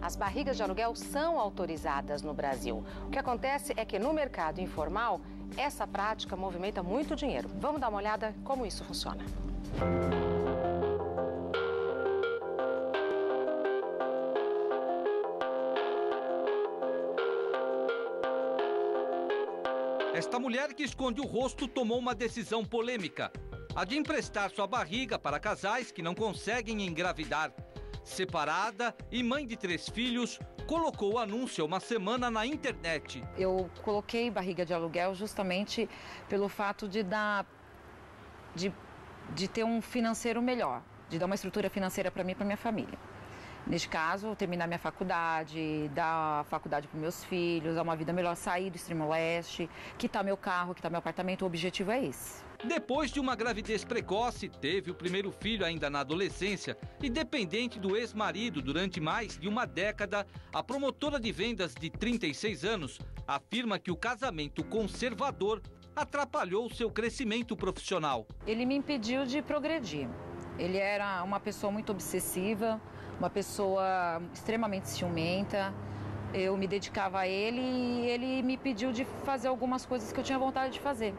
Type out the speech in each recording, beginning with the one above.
as barrigas de aluguel são autorizadas no Brasil. O que acontece é que no mercado informal, essa prática movimenta muito dinheiro. Vamos dar uma olhada como isso funciona. Esta mulher que esconde o rosto tomou uma decisão polêmica, a de emprestar sua barriga para casais que não conseguem engravidar. Separada e mãe de 3 filhos, colocou o anúncio há uma semana na internet. Eu coloquei barriga de aluguel justamente pelo fato de ter um financeiro melhor, de dar uma estrutura financeira para mim e para minha família. Neste caso, terminar minha faculdade, dar faculdade para meus filhos, dar uma vida melhor, sair do extremo leste, quitar meu carro, quitar meu apartamento, o objetivo é esse. Depois de uma gravidez precoce, teve o primeiro filho ainda na adolescência e dependente do ex-marido durante mais de uma década, a promotora de vendas de 36 anos afirma que o casamento conservador atrapalhou seu crescimento profissional. Ele me impediu de progredir. Ele era uma pessoa muito obsessiva, uma pessoa extremamente ciumenta. Eu me dedicava a ele e ele me pediu de fazer algumas coisas que eu tinha vontade de fazer.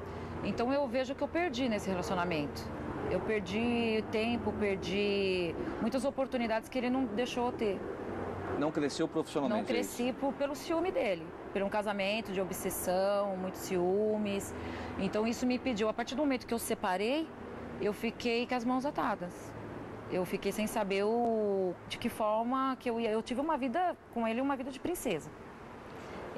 Então eu vejo que eu perdi nesse relacionamento. Eu perdi tempo, perdi muitas oportunidades que ele não deixou eu ter. Não cresceu profissionalmente? Não cresci pelo ciúme dele, por um casamento de obsessão, muitos ciúmes. Então isso me impediu. A partir do momento que eu separei, eu fiquei com as mãos atadas. Eu fiquei sem saber de que forma que eu ia. Eu tive uma vida com ele, uma vida de princesa.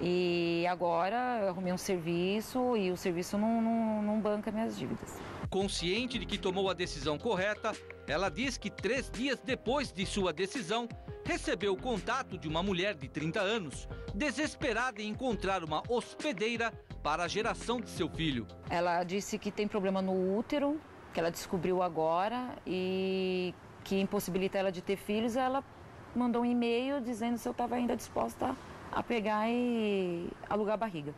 E agora eu arrumei um serviço e o serviço não banca minhas dívidas. Consciente de que tomou a decisão correta, ela diz que 3 dias depois de sua decisão, recebeu o contato de uma mulher de 30 anos, desesperada em encontrar uma hospedeira para a geração de seu filho. Ela disse que tem problema no útero, que ela descobriu agora e que impossibilita ela de ter filhos. Ela mandou um e-mail dizendo se eu estava ainda disposta a pegar e alugar a barriga.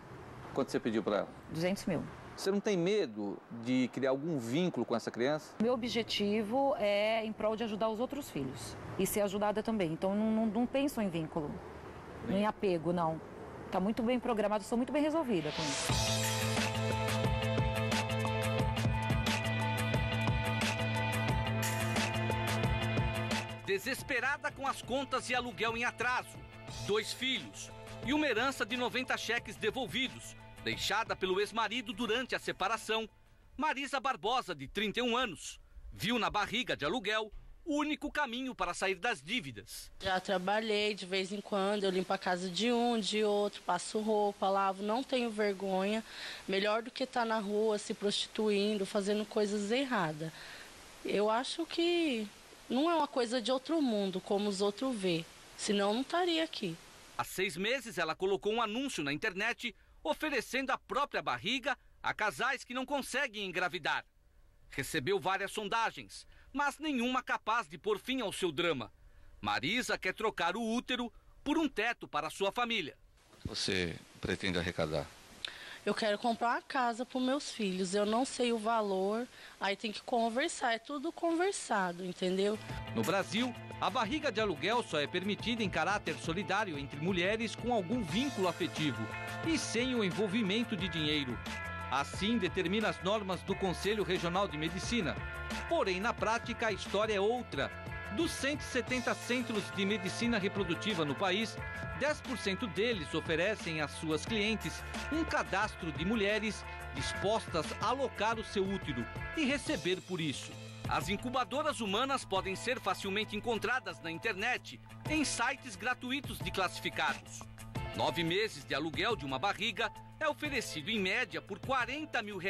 Quanto você pediu para ela? 200 mil. Você não tem medo de criar algum vínculo com essa criança? Meu objetivo é em prol de ajudar os outros filhos e ser ajudada também. Então não penso em vínculo, nem apego, não. Está muito bem programado, sou muito bem resolvida com isso. Desesperada com as contas e aluguel em atraso, 2 filhos e uma herança de 90 cheques devolvidos, deixada pelo ex-marido durante a separação, Marisa Barbosa, de 31 anos, viu na barriga de aluguel o único caminho para sair das dívidas. Já trabalhei de vez em quando, eu limpo a casa de um, de outro, passo roupa, lavo, não tenho vergonha. Melhor do que estar na rua se prostituindo, fazendo coisas erradas. Eu acho que não é uma coisa de outro mundo, como os outros vê, senão não estaria aqui. Há 6 meses ela colocou um anúncio na internet oferecendo a própria barriga a casais que não conseguem engravidar. Recebeu várias sondagens, mas nenhuma capaz de pôr fim ao seu drama. Marisa quer trocar o útero por um teto para sua família. Você pretende arrecadar? Eu quero comprar uma casa para os meus filhos, eu não sei o valor, aí tem que conversar, é tudo conversado, entendeu? No Brasil, a barriga de aluguel só é permitida em caráter solidário entre mulheres com algum vínculo afetivo e sem o envolvimento de dinheiro. Assim determina as normas do Conselho Regional de Medicina. Porém, na prática, a história é outra. Dos 170 centros de medicina reprodutiva no país, 10% deles oferecem às suas clientes um cadastro de mulheres dispostas a alocar o seu útero e receber por isso. As incubadoras humanas podem ser facilmente encontradas na internet, em sites gratuitos de classificados. 9 meses de aluguel de uma barriga é oferecido em média por R$40 mil.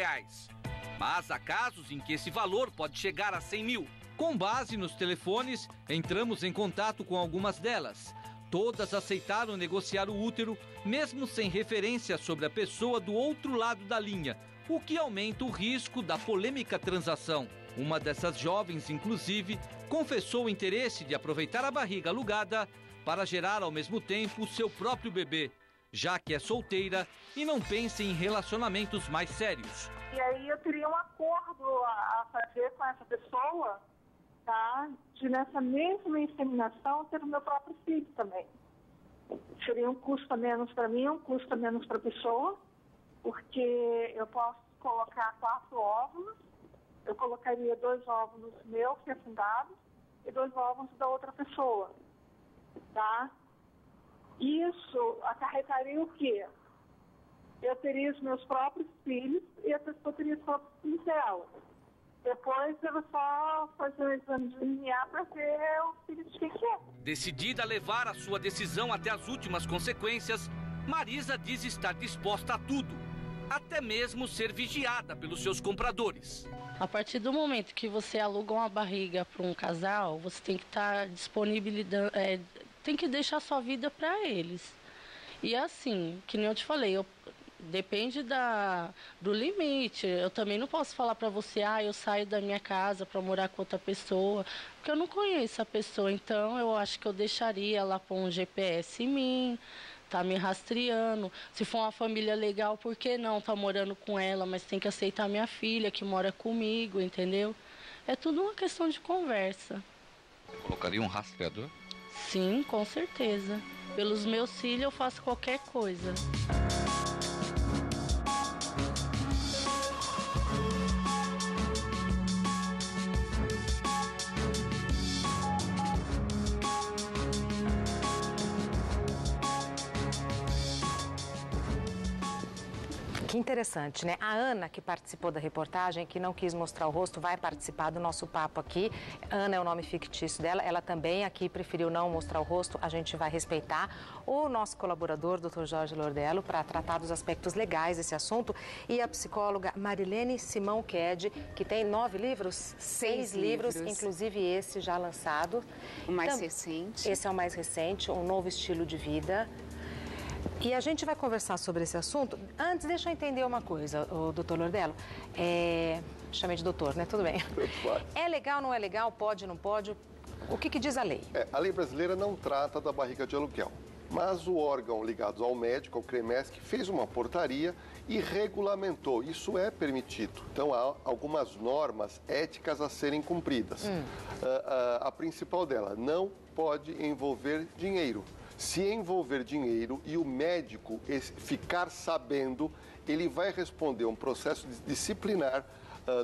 Mas há casos em que esse valor pode chegar a 100 mil. Com base nos telefones, entramos em contato com algumas delas. Todas aceitaram negociar o útero, mesmo sem referência sobre a pessoa do outro lado da linha, o que aumenta o risco da polêmica transação. Uma dessas jovens, inclusive, confessou o interesse de aproveitar a barriga alugada para gerar ao mesmo tempo o seu próprio bebê, já que é solteira e não pensa em relacionamentos mais sérios. E aí eu teria um acordo a fazer com essa pessoa, tá? De nessa mesma inseminação ter o meu próprio filho também. seria um custo a menos para mim, um custo a menos para a pessoa, porque eu posso colocar 4 óvulos, eu colocaria 2 óvulos meus fecundados e 2 óvulos da outra pessoa, tá? Isso acarretaria o quê? Eu teria os meus próprios filhos e a pessoa teria os próprios filhos dela. Depois eu vou só fazer um exame de DNA para ver o filho de quem que é. Decidida a levar a sua decisão até as últimas consequências, Marisa diz estar disposta a tudo, até mesmo ser vigiada pelos seus compradores. A partir do momento que você aluga uma barriga para um casal, você tem que estar disponibilizando, tem que deixar sua vida para eles. E assim, que nem eu te falei, depende do limite. Eu também não posso falar para você, eu saio da minha casa para morar com outra pessoa, porque eu não conheço a pessoa. Então, eu acho que eu deixaria ela pôr um GPS em mim, tá me rastreando. Se for uma família legal, por que não tá morando com ela, mas tem que aceitar minha filha que mora comigo, entendeu? É tudo uma questão de conversa. Colocaria um rastreador? Sim, com certeza. Pelos meus filhos eu faço qualquer coisa. Que interessante, né? A Ana, que participou da reportagem, que não quis mostrar o rosto, vai participar do nosso papo aqui. Ana é o nome fictício dela, ela também aqui preferiu não mostrar o rosto, a gente vai respeitar. O nosso colaborador, Dr. Jorge Lordello, para tratar dos aspectos legais desse assunto, e a psicóloga Marilene Simão Ked, que tem 9 livros? 6 livros, inclusive esse já lançado. O mais recente. Esse é o mais recente, Um Novo Estilo de Vida. E a gente vai conversar sobre esse assunto. Antes, deixa eu entender uma coisa, o doutor Lordello. Chamei de doutor, né? Tudo bem. É legal, não é legal? Pode, não pode? O que diz a lei? A lei brasileira não trata da barriga de aluguel, mas o órgão ligado ao médico, ao CREMESC, fez uma portaria e regulamentou. Isso é permitido. Então, há algumas normas éticas a serem cumpridas. A principal dela, não pode envolver dinheiro. Se envolver dinheiro e o médico ficar sabendo, ele vai responder um processo disciplinar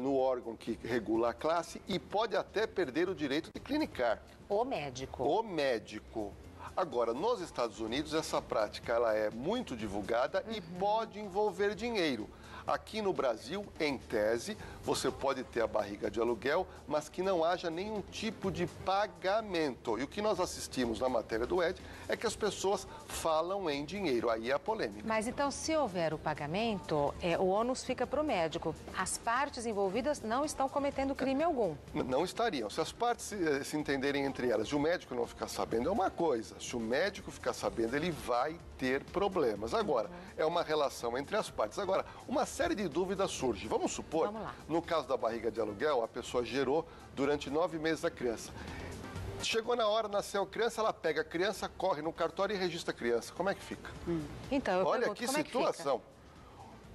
no órgão que regula a classe e pode até perder o direito de clinicar. O médico. O médico. Agora, nos Estados Unidos, essa prática ela é muito divulgada e pode envolver dinheiro. Aqui no Brasil, em tese, você pode ter a barriga de aluguel, mas que não haja nenhum tipo de pagamento. E o que nós assistimos na matéria do Ed é que as pessoas falam em dinheiro. Aí é a polêmica. Mas então, se houver o pagamento, o ônus fica para o médico. As partes envolvidas não estão cometendo crime algum. Não estariam. Se as partes se entenderem entre elas e o médico não ficar sabendo, é uma coisa. Se o médico ficar sabendo, ele vai ter problemas. Agora, é uma relação entre as partes. Agora, uma série de dúvidas surge. Vamos supor, no caso da barriga de aluguel, a pessoa gerou durante 9 meses a criança. Chegou na hora, nasceu a criança, ela pega a criança, corre no cartório e registra a criança. Como é que fica? Então, eu Olha pergunto, que como situação.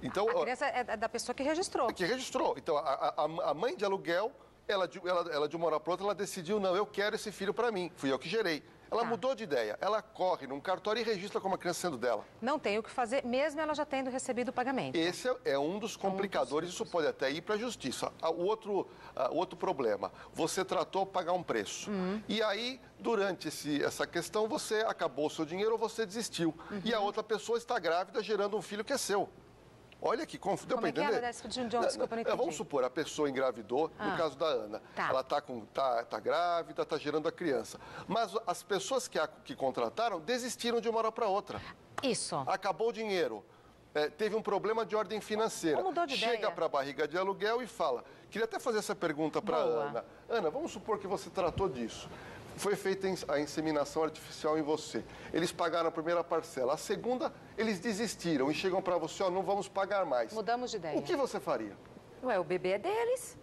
Então, a criança é da pessoa que registrou. Que registrou. Então, a mãe de aluguel, ela de uma hora para outra, ela decidiu, não, eu quero esse filho para mim. Fui eu que gerei. Ela mudou de ideia. Ela corre num cartório e registra como a criança sendo dela. Não tem o que fazer, mesmo ela já tendo recebido o pagamento. Esse é um dos complicadores. Isso pode até ir para a justiça. O outro problema, você tratou pagar um preço. E aí, durante essa questão, você acabou o seu dinheiro ou você desistiu. E a outra pessoa está grávida, gerando um filho que é seu. Olha que confusão. Deu para entender? Desculpa, não entendi. Vamos supor, a pessoa engravidou, no caso da Ana. Ela tá grávida, está gerando a criança. Mas as pessoas que contrataram desistiram de uma hora para outra. Isso. Acabou o dinheiro. Teve um problema de ordem financeira. Mudou de ideia. Chega para a barriga de aluguel e fala. Queria até fazer essa pergunta para a Ana. Ana, vamos supor que você tratou disso. Foi feita a inseminação artificial em você. Eles pagaram a primeira parcela. A segunda, eles desistiram e chegam para você, não vamos pagar mais. Mudamos de ideia. O que você faria? Ué, o bebê é deles.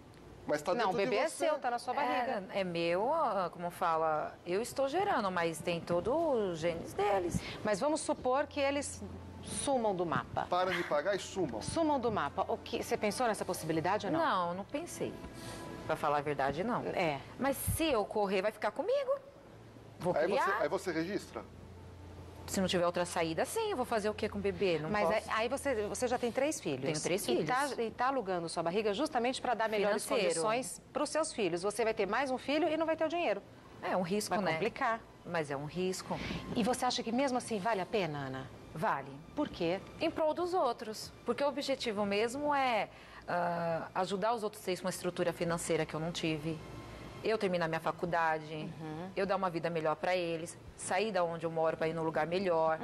Mas tá dentro Não, o bebê de você. é seu, tá na sua barriga. É meu, como fala, eu estou gerando, mas tem todos os genes deles. Mas vamos supor que eles sumam do mapa. Para de pagar e sumam. Sumam do mapa. Você pensou nessa possibilidade ou não? Não pensei. Pra falar a verdade, não. Mas se eu correr, vai ficar comigo. Vou criar. Aí você registra? Se não tiver outra saída, sim, eu vou fazer o que com o bebê? Não Mas posso. aí você já tem 3 filhos. Tenho 3 filhos. E tá alugando sua barriga justamente para dar melhores condições para os seus filhos. Você vai ter mais um filho e não vai ter o dinheiro. É um risco, Vai né? complicar. Mas é um risco. E você acha que mesmo assim vale a pena, Ana? Vale. Por quê? Em prol dos outros. Porque o objetivo mesmo é ajudar os outros a ter uma estrutura financeira que eu não tive. Eu terminar minha faculdade, eu dar uma vida melhor para eles, sair da onde eu moro para ir num lugar melhor,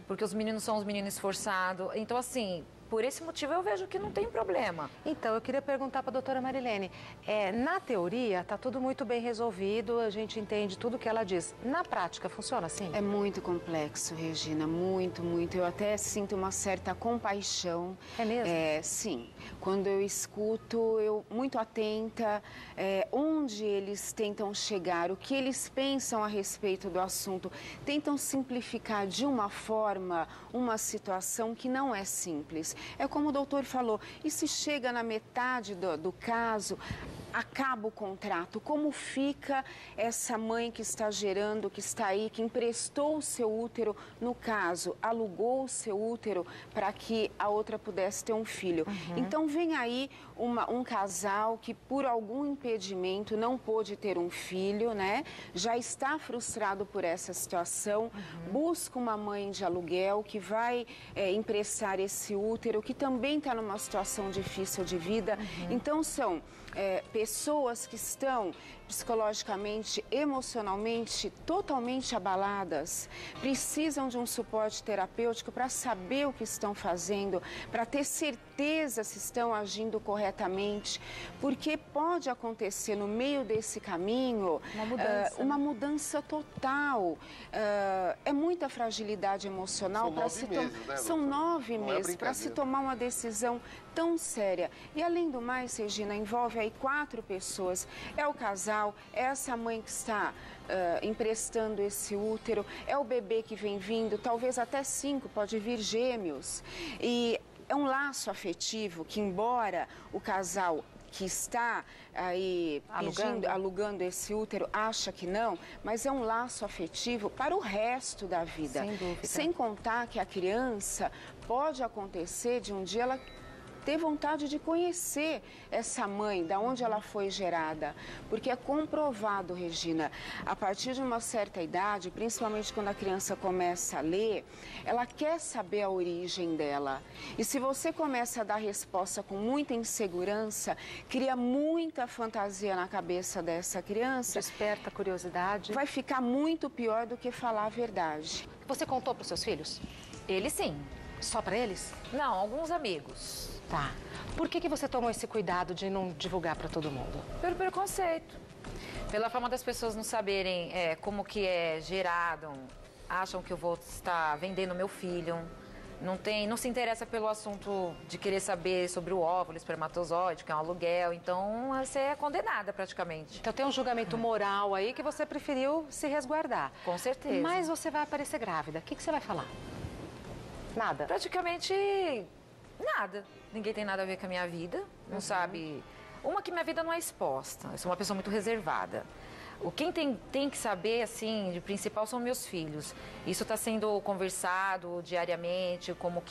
porque os meninos são os meninos esforçados. Então, assim, por esse motivo eu vejo que não tem problema. Então, eu queria perguntar para a doutora Marilene, na teoria está tudo muito bem resolvido, a gente entende tudo que ela diz. Na prática, funciona assim? É muito complexo, Regina, muito, muito. Eu até sinto uma certa compaixão. É mesmo? Sim. Quando eu escuto, eu muito atenta, onde eles tentam chegar, o que eles pensam a respeito do assunto. Tentam simplificar de uma forma uma situação que não é simples. É como o doutor falou, e se chega na metade do caso, acaba o contrato, como fica essa mãe que está gerando, que está aí, que emprestou o seu útero, no caso, alugou o seu útero para que a outra pudesse ter um filho. Então vem aí um casal que por algum impedimento não pôde ter um filho, né? Já está frustrado por essa situação, busca uma mãe de aluguel que vai emprestar esse útero, que também está numa situação difícil de vida. Então são pessoas que estão psicologicamente, emocionalmente, totalmente abaladas, precisam de um suporte terapêutico para saber o que estão fazendo, para ter certeza se estão agindo corretamente, porque pode acontecer no meio desse caminho uma mudança total. É muita fragilidade emocional para se tomar. São 9 meses para se tomar uma decisão tão séria. E além do mais, Regina, envolve aí 4 pessoas. É o casal, é essa mãe que está emprestando esse útero, é o bebê que vem vindo, talvez até 5, pode vir gêmeos. E é um laço afetivo que, embora o casal que está aí alugando esse útero acha que não, mas é um laço afetivo para o resto da vida. Sem dúvida. Sem contar que a criança pode acontecer de um dia ela ter vontade de conhecer essa mãe, da onde ela foi gerada. Porque é comprovado, Regina, a partir de uma certa idade, principalmente quando a criança começa a ler, ela quer saber a origem dela. E se você começa a dar resposta com muita insegurança, cria muita fantasia na cabeça dessa criança. Desperta a curiosidade. Vai ficar muito pior do que falar a verdade. Você contou para os seus filhos? Eles sim. Só para eles? Não, alguns amigos. Tá. Por que você tomou esse cuidado de não divulgar para todo mundo? Pelo preconceito. Pela forma das pessoas não saberem como que é gerado, acham que eu vou estar vendendo meu filho. Não se interessa pelo assunto de querer saber sobre o óvulo, espermatozoide, que é um aluguel. Então, você é condenada praticamente. Então tem um julgamento moral aí que você preferiu se resguardar. Com certeza. Mas você vai aparecer grávida. O que você vai falar? Nada? Praticamente nada. Ninguém tem nada a ver com a minha vida, não sabe. Que minha vida não é exposta. Eu sou uma pessoa muito reservada. Quem tem que saber, assim, de principal são meus filhos. Isso está sendo conversado diariamente, como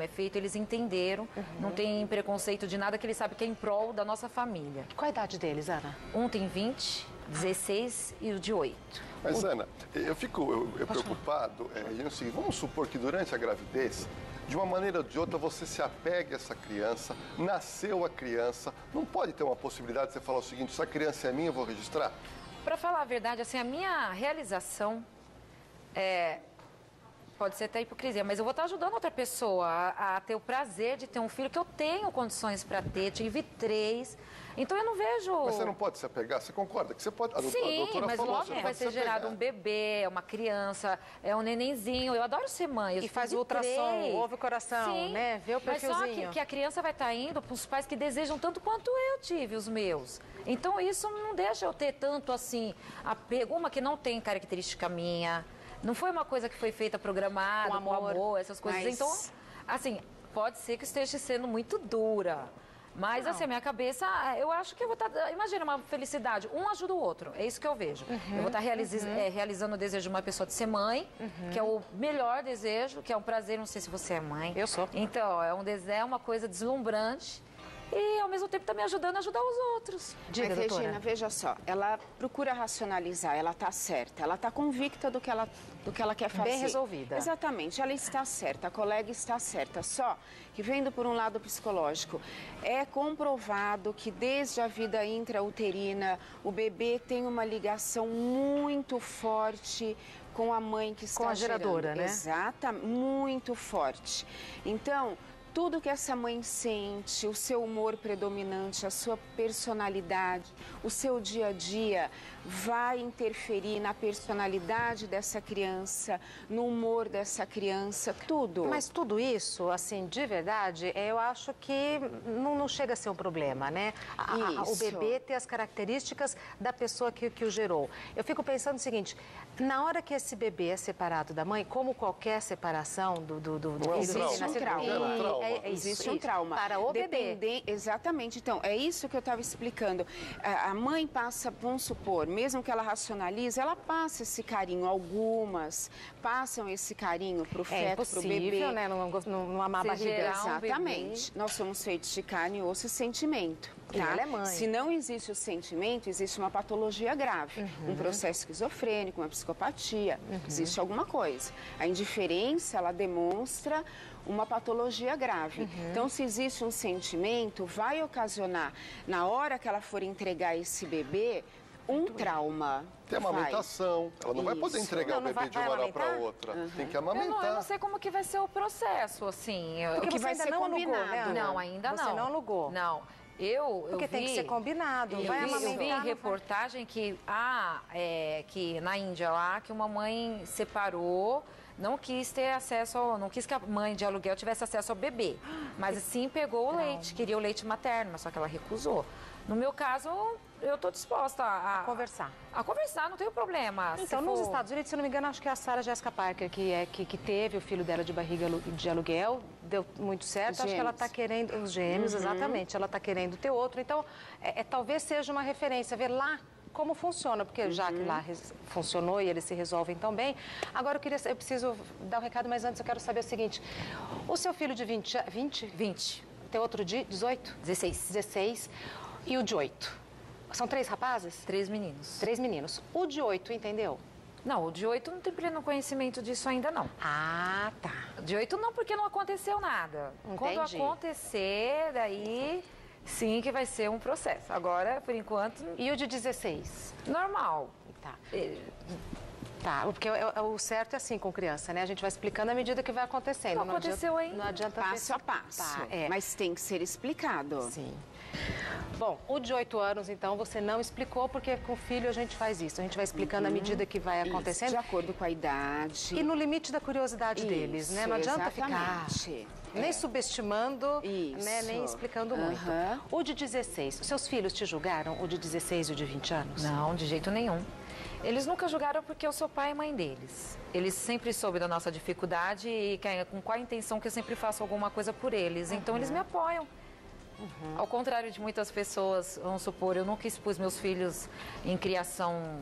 é feito. Eles entenderam, não tem preconceito de nada, que eles sabem que é em prol da nossa família. Qual a idade deles, Ana? Um tem 20, 16 e o de 8. Mas, Ana, eu fico preocupado. Vamos supor que durante a gravidez, de uma maneira ou de outra, você se apegue a essa criança, nasceu a criança, não pode ter uma possibilidade de você falar o seguinte: essa criança é minha, eu vou registrar? Para falar a verdade, assim, a minha realização pode ser até hipocrisia, mas eu vou estar ajudando outra pessoa a ter o prazer de ter um filho que eu tenho condições para ter, tive 3. Então eu não vejo... Mas você não pode se apegar? Você concorda que você pode? Sim, mas logo vai ser gerado um bebê, uma criança, um nenenzinho. Eu adoro ser mãe. E faz ultrassom, ouve o coração, sim, né? Vê o perfilzinho. Mas só que a criança vai estar indo para os pais que desejam tanto quanto eu tive, os meus. Então isso não deixa eu ter tanto assim apego. Uma que não tem característica minha. Não foi uma coisa que foi feita programada, com amor, essas coisas. Então, assim, pode ser que esteja sendo muito dura. Mas, assim, a minha cabeça, eu acho que eu vou estar... Imagina uma felicidade, um ajuda o outro, é isso que eu vejo. Eu vou estar realizando o desejo de uma pessoa de ser mãe, que é o melhor desejo, que é um prazer, não sei se você é mãe. Eu sou. Então, é uma coisa deslumbrante. E, ao mesmo tempo, também ajudando a ajudar os outros. Diga, Mas, doutora. Regina, veja só, ela procura racionalizar, ela está certa, ela está convicta do que ela quer fazer. Bem resolvida. Exatamente, ela está certa, a colega está certa. Só que, vendo por um lado psicológico, é comprovado que desde a vida intrauterina, o bebê tem uma ligação muito forte com a mãe que está com a geradora, gerando. né? Exata, muito forte. Então, tudo que essa mãe sente, o seu humor predominante, a sua personalidade, o seu dia a dia, vai interferir na personalidade dessa criança, no humor dessa criança, tudo. Mas tudo isso, assim, de verdade, eu acho que não chega a ser um problema, né? O bebê ter as características da pessoa que o gerou. Eu fico pensando o seguinte, na hora que esse bebê é separado da mãe, como qualquer separação do Existe um trauma. Existe um trauma. Para o bebê. Exatamente. Então, é isso que eu estava explicando. A mãe passa, vamos supor, mesmo que ela racionalize, ela passa esse carinho. Algumas passam esse carinho para o feto, para o bebê. Né? Não amar a barriga. Exatamente. Nós somos feitos de carne, osso e sentimento. Tá? E ela é mãe. Se não existe o sentimento, existe uma patologia grave. Um processo esquizofrênico, uma psicopatia. Existe alguma coisa. A indiferença, ela demonstra uma patologia grave. Então, se existe um sentimento, vai ocasionar, na hora que ela for entregar esse bebê, um trauma. Tem amamentação, ela não vai poder entregar o bebê de uma hora para outra. Tem que amamentar. Eu não sei como que vai ser o processo, assim. Porque o que você vai ainda ser não combinado. alugou, né, Ana? Não, ainda não. Você não alugou? Não. Porque tem que ser combinado. Eu vi em reportagem que na Índia lá, que uma mãe separou, não quis ter acesso não quis que a mãe de aluguel tivesse acesso ao bebê, mas sim pegou o leite, queria o leite materno, mas só que ela recusou. No meu caso, eu estou disposta a conversar. A conversar, não tem problema. Então, nos Estados Unidos, se eu não me engano, acho que é a Sarah Jessica Parker, que teve o filho dela de barriga de aluguel, deu muito certo. Acho que ela está querendo, os gêmeos, exatamente, ela está querendo ter outro. Então, talvez seja uma referência, ver lá como funciona, porque já que lá funcionou e eles se resolvem tão bem. Agora, eu preciso dar um recado, mas antes eu quero saber o seguinte. O seu filho de 20. Tem outro de 18? 16. E o de 8? São 3 rapazes? 3 meninos. 3 meninos. O de 8, entendeu? Não, o de 8 não tem pleno conhecimento disso ainda, não. Ah, tá. De 8 não, porque não aconteceu nada. Entendi. Quando acontecer, daí sim que vai ser um processo. Agora, por enquanto... E o de 16? Normal. Tá. Tá, porque o certo é assim com criança, né? A gente vai explicando à medida que vai acontecendo. Não aconteceu ainda. Não adianta passo a passo. Tá, mas tem que ser explicado. Sim. Bom, o de 8 anos, então, você não explicou, porque com o filho a gente faz isso. A gente vai explicando à medida que vai acontecendo. De acordo com a idade. E no limite da curiosidade deles, né? Não adianta ficar nem subestimando, né? Nem explicando muito. O de 16, os seus filhos te julgaram? O de 16 e o de 20 anos? Não, de jeito nenhum. Eles nunca julgaram porque eu sou pai e mãe deles. Eles sempre soube da nossa dificuldade e com qual a intenção que eu sempre faço alguma coisa por eles. Então, eles me apoiam. Ao contrário de muitas pessoas, vamos supor, eu nunca expus meus filhos em criação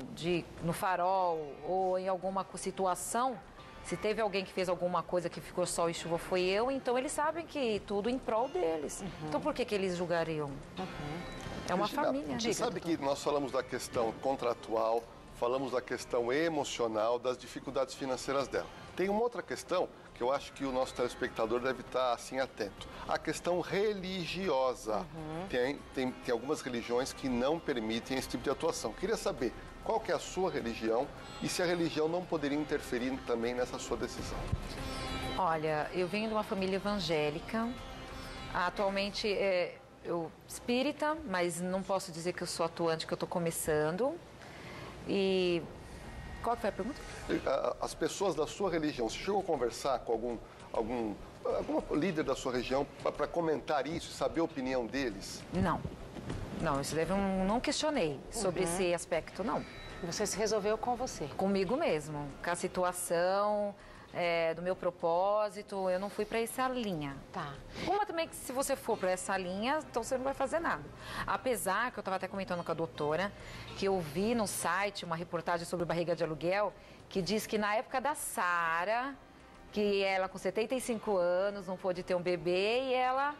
no farol ou em alguma situação. Se teve alguém que fez alguma coisa que ficou sol e chuva, foi eu, então eles sabem que tudo em prol deles. Então por que eles julgariam? É uma família. Você sabe que nós falamos da questão contratual, falamos da questão emocional, das dificuldades financeiras dela. Tem uma outra questão que eu acho que o nosso telespectador deve estar assim atento. A questão religiosa. Tem algumas religiões que não permitem esse tipo de atuação. Queria saber qual que é a sua religião e se a religião não poderia interferir também nessa sua decisão. Olha, eu venho de uma família evangélica. Atualmente eu espírita, mas não posso dizer que eu sou atuante, que eu estou começando. E qual que foi a pergunta? As pessoas da sua religião, você chegou a conversar com algum líder da sua região para comentar isso, saber a opinião deles? Não, isso não questionei sobre esse aspecto, não. Você se resolveu com você? Comigo mesmo, com a situação, do meu propósito, eu não fui para essa linha. Tá. Uma também que se você for para essa linha, então você não vai fazer nada. Apesar que eu estava até comentando com a doutora, que eu vi no site uma reportagem sobre barriga de aluguel, que diz que na época da Sara, que ela com 75 anos não pôde ter um bebê e ela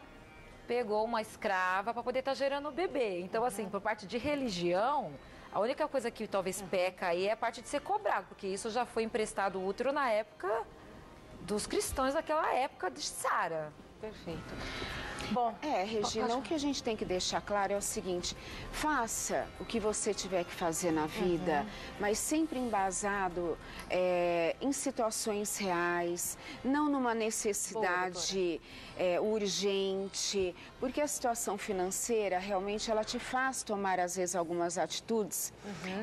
pegou uma escrava para poder estar gerando o bebê. Então, assim, por parte de religião, a única coisa que talvez peca aí é a parte de ser cobrado, porque isso já foi emprestado útero na época dos cristãos daquela época de Sara. Perfeito. Bom, Regina, o que a gente tem que deixar claro é o seguinte: faça o que você tiver que fazer na vida, mas sempre embasado em situações reais, não numa necessidade urgente, porque a situação financeira realmente ela te faz tomar às vezes algumas atitudes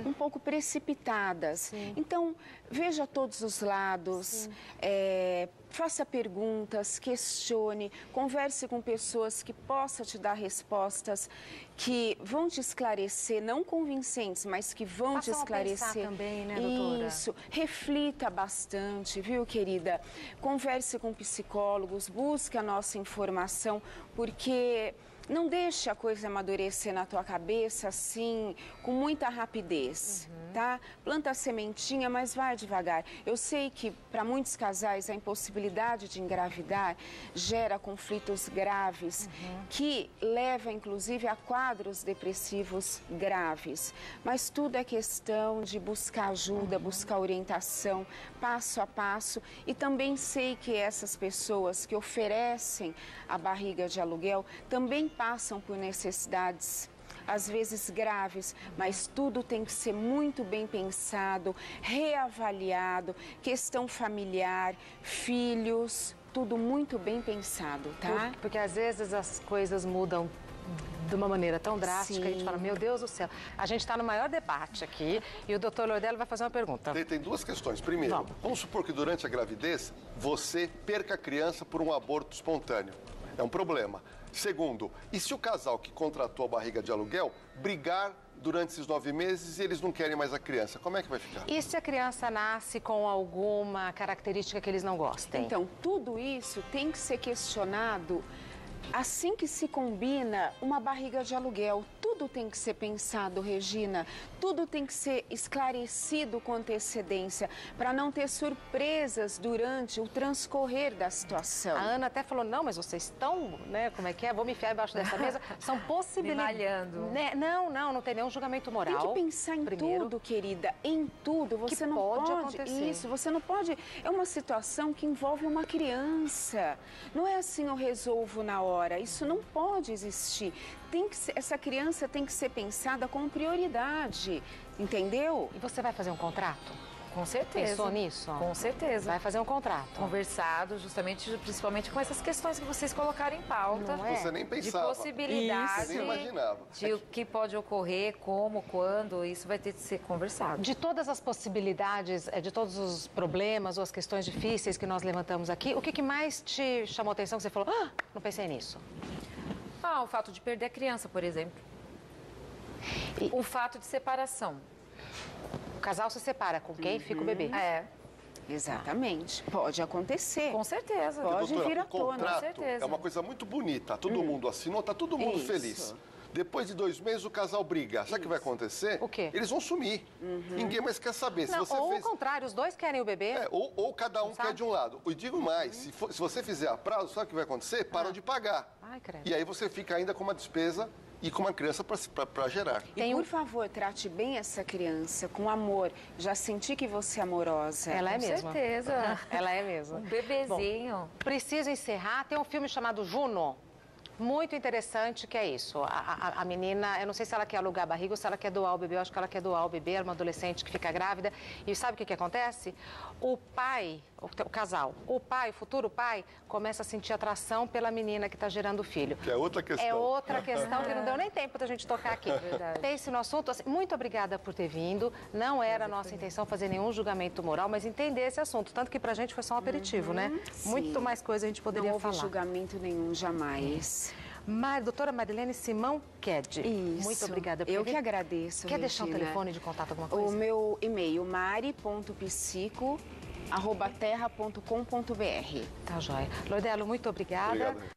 um pouco precipitadas. Sim. Então, veja todos os lados, faça perguntas, questione, converse com pessoas que possam te dar respostas que vão te esclarecer, não convincentes, mas que vão te esclarecer. Pensar também, né, doutora? Isso, reflita bastante, viu, querida? Converse com psicólogos, busque a nossa informação, porque não deixe a coisa amadurecer na tua cabeça assim, com muita rapidez, tá? Planta a sementinha, mas vai devagar. Eu sei que para muitos casais a impossibilidade de engravidar gera conflitos graves, que leva inclusive a quadros depressivos graves. Mas tudo é questão de buscar ajuda, buscar orientação, passo a passo. E também sei que essas pessoas que oferecem a barriga de aluguel também passam por necessidades, às vezes graves, mas tudo tem que ser muito bem pensado, reavaliado, questão familiar, filhos, tudo muito bem pensado, tá? Porque às vezes as coisas mudam de uma maneira tão drástica, Sim. a gente fala, meu Deus do céu. A gente está no maior debate aqui e o doutor Lordello vai fazer uma pergunta. Tem duas questões. Primeiro, vamos supor que durante a gravidez você perca a criança por um aborto espontâneo. É um problema. Segundo, e se o casal que contratou a barriga de aluguel brigar durante esses 9 meses e eles não querem mais a criança, como é que vai ficar? E se a criança nasce com alguma característica que eles não gostem? Então, tudo isso tem que ser questionado assim que se combina uma barriga de aluguel. Tudo tem que ser pensado, Regina. Tudo tem que ser esclarecido com antecedência para não ter surpresas durante o transcorrer da situação. A Ana até falou, não, mas vocês estão, né, como é que é? Vou me enfiar embaixo dessa mesa. São possibilidades. Me malhando. Né? Não tem nenhum julgamento moral. Tem que pensar em tudo, querida, em tudo. Você Que não pode acontecer. Isso, você não pode. É uma situação que envolve uma criança. Não é assim eu resolvo na hora. Isso não pode existir. Essa criança tem que ser pensada como prioridade, entendeu? E você vai fazer um contrato? Com certeza. Pensou nisso? Com certeza. Vai fazer um contrato. Conversado principalmente com essas questões que vocês colocaram em pauta. Não é? Você nem pensava. De possibilidade. Você nem imaginava. De o que pode ocorrer, como, quando, isso vai ter que ser conversado. De todas as possibilidades, de todos os problemas ou as questões difíceis que nós levantamos aqui, o que mais te chamou a atenção que você falou, não pensei nisso? O fato de perder a criança, por exemplo. O fato de separação. O casal se separa, com quem fica o bebê? Exatamente. Pode acontecer. Com certeza. Pode Doutora, vir à o tona. contrato com certeza. é uma coisa muito bonita. Todo mundo assinou, tá todo mundo Isso. feliz. Depois de 2 meses, o casal briga. Sabe o que vai acontecer? O quê? Eles vão sumir. Ninguém mais quer saber. Não, Se você ou fez... o contrário, os dois querem o bebê. ou cada um Sabe? quer de um lado. E digo mais, se você fizer a prazo, sabe o que vai acontecer? Param de pagar. Ai, credo. E aí você fica ainda com uma despesa e com uma criança para gerar. E por favor, trate bem essa criança com amor. Já senti que você é amorosa. Ela é Com mesmo. certeza. Ela é mesmo. Um bebezinho. Bom, preciso encerrar. Tem um filme chamado Juno. Muito interessante, que é isso. A menina, eu não sei se ela quer alugar a barriga ou se ela quer doar o bebê. Eu acho que ela quer doar o bebê, é uma adolescente que fica grávida. E sabe o que acontece? O pai, o casal, o futuro pai, começa a sentir atração pela menina que está gerando o filho. Que é outra questão. É outra questão que não deu nem tempo da gente tocar aqui. Verdade. Pense no assunto. Assim, muito obrigada por ter vindo. Não era a nossa intenção fazer nenhum julgamento moral, mas entender esse assunto. Tanto que pra gente foi só um aperitivo, né? Sim. Muito mais coisa a gente poderia Não houve falar. julgamento nenhum, jamais. Doutora Marilene Simão Ked. Isso. Muito obrigada por Eu vir. que agradeço, Quer deixar um Regina. telefone de contato, alguma O coisa? meu e-mail, mari.psico, terra.com.br. Tá joia. Lordelo, muito obrigada. Obrigado.